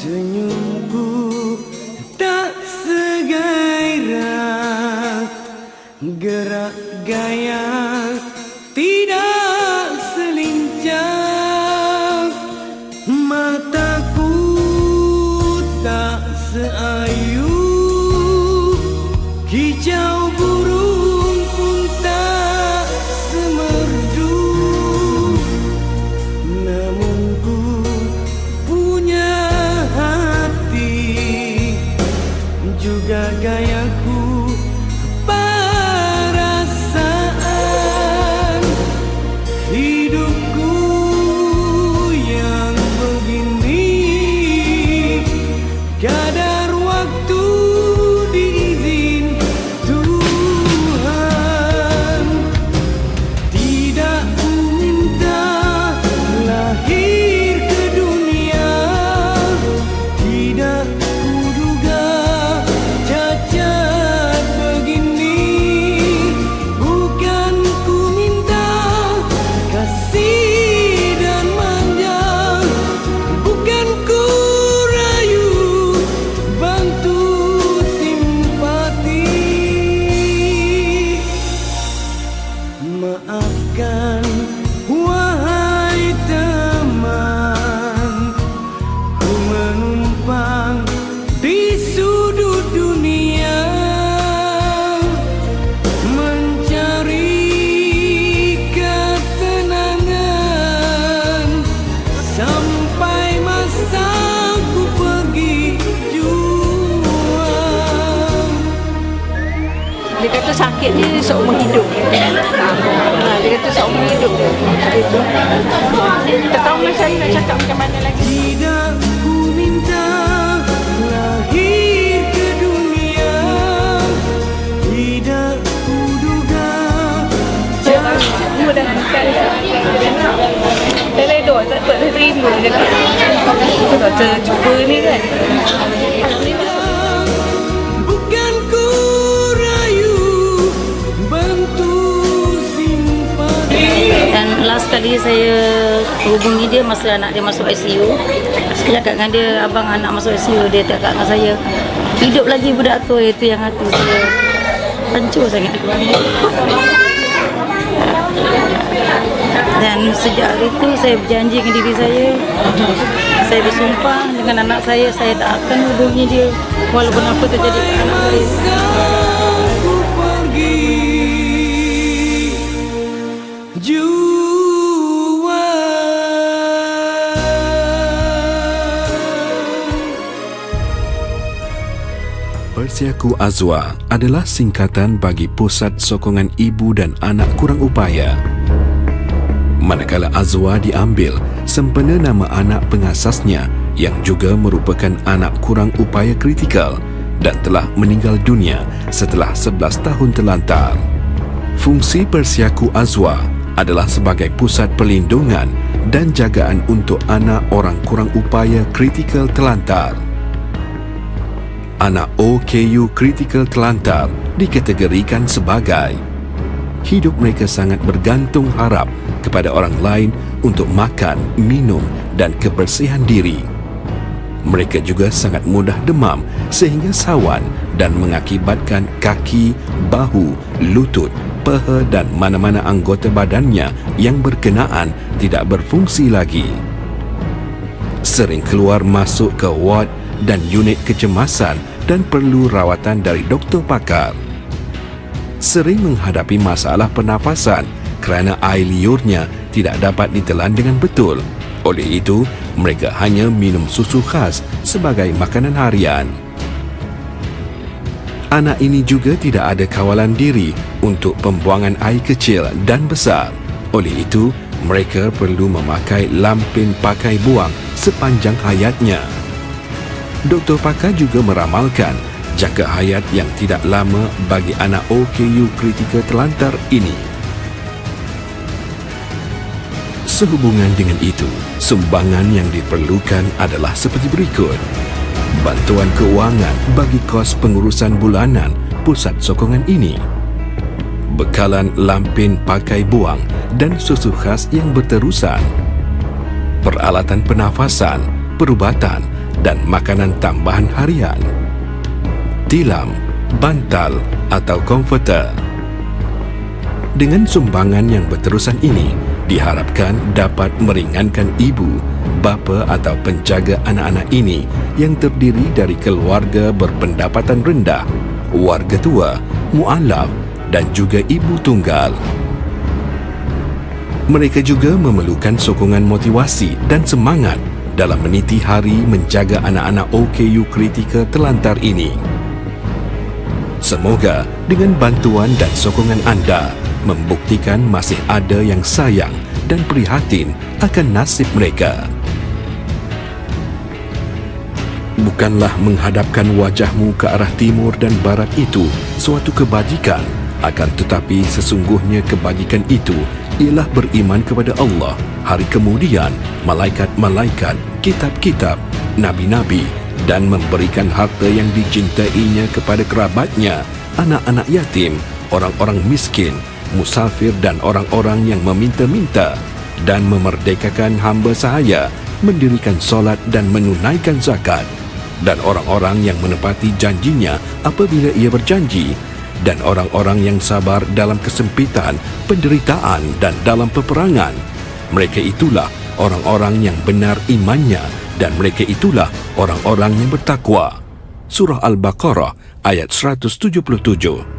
Senyumku tak segairah, gerak gaya tidak selincah, mataku tak seayu kicau burung pun tak semerdu. Namun ku punya hati, juga gayaku, perasaan hidupku yang begini. Kadar waktu diizin Tuhan, tidak ku minta lahir ke dunia, tidak ku duga cacat begini. Bukan ku minta kasih dan manja, bukan ku rayu bantu simpati. Maafkan wahai teman, ku menumpang di sudut dunia, mencari ketenangan sampai masa ku pergi juang. Dia kata sakit ni seumur hidup. Dia kata seumur hidup. Tak tahu macam saya nak cakap macam mana lagi. Tidak ku minta lahir ke dunia, tidak ku duga Semua dah bukan. Saya redor, tak boleh terima. Doktor cuba ni kan. bukan ku rayu bantu simpati. Dan last kali saya hubungi dia masa anak dia masuk ICU. Saya cakap dengan dia, abang anak masuk ICU, dia cakap dengan saya, hidup lagi budak tu. Itu yang hati saya hancur sangat. Dan sejak hari itu saya berjanji dengan diri saya bersumpah dengan anak saya tak akan hubungi dia walaupun apa terjadi pada anak saya. Ku pergi juang. Persyaku Azwa adalah singkatan bagi Pusat Sokongan Ibu dan Anak Kurang Upaya. Manakala Azwa diambil sempena nama anak pengasasnya yang juga merupakan anak kurang upaya kritikal dan telah meninggal dunia setelah 11 tahun terlantar. Fungsi Persyaku Azwa adalah sebagai pusat perlindungan dan jagaan untuk anak orang kurang upaya kritikal terlantar. Anak OKU kritikal terlantar dikategorikan sebagai hidup mereka sangat bergantung harap kepada orang lain untuk makan, minum dan kebersihan diri. Mereka juga sangat mudah demam sehingga sawan dan mengakibatkan kaki, bahu, lutut, peha dan mana-mana anggota badannya yang berkenaan tidak berfungsi lagi. Sering keluar masuk ke ward dan unit kecemasan dan perlu rawatan dari doktor pakar. Sering menghadapi masalah pernafasan kerana air liurnya tidak dapat ditelan dengan betul. Oleh itu, mereka hanya minum susu khas sebagai makanan harian. Anak ini juga tidak ada kawalan diri untuk pembuangan air kecil dan besar. Oleh itu, mereka perlu memakai lampin pakai buang sepanjang hayatnya. Doktor pakar juga meramalkan jangka hayat yang tidak lama bagi anak OKU kritikal terlantar ini. Sehubungan dengan itu, sumbangan yang diperlukan adalah seperti berikut. Bantuan keuangan bagi kos pengurusan bulanan pusat sokongan ini. Bekalan lampin pakai buang dan susu khas yang berterusan. Peralatan pernafasan, perubatan dan makanan tambahan harian. Tilam, bantal atau komforter. Dengan sumbangan yang berterusan ini, diharapkan dapat meringankan ibu, bapa atau penjaga anak-anak ini yang terdiri dari keluarga berpendapatan rendah, warga tua, mualaf dan juga ibu tunggal. Mereka juga memerlukan sokongan motivasi dan semangat dalam meniti hari menjaga anak-anak OKU kritikal terlantar ini. Semoga dengan bantuan dan sokongan anda membuktikan masih ada yang sayang dan prihatin akan nasib mereka. Bukanlah menghadapkan wajahmu ke arah timur dan barat itu suatu kebajikan, akan tetapi sesungguhnya kebajikan itu ialah beriman kepada Allah, hari kemudian, malaikat-malaikat, kitab-kitab, nabi-nabi dan memberikan harta yang dicintainya kepada kerabatnya, anak-anak yatim, orang-orang miskin, musafir dan orang-orang yang meminta-minta, dan memerdekakan hamba sahaya, mendirikan solat dan menunaikan zakat, dan orang-orang yang menepati janjinya apabila ia berjanji, dan orang-orang yang sabar dalam kesempitan, penderitaan dan dalam peperangan. Mereka itulah orang-orang yang benar imannya dan mereka itulah orang-orang yang bertakwa. Surah Al-Baqarah ayat 177.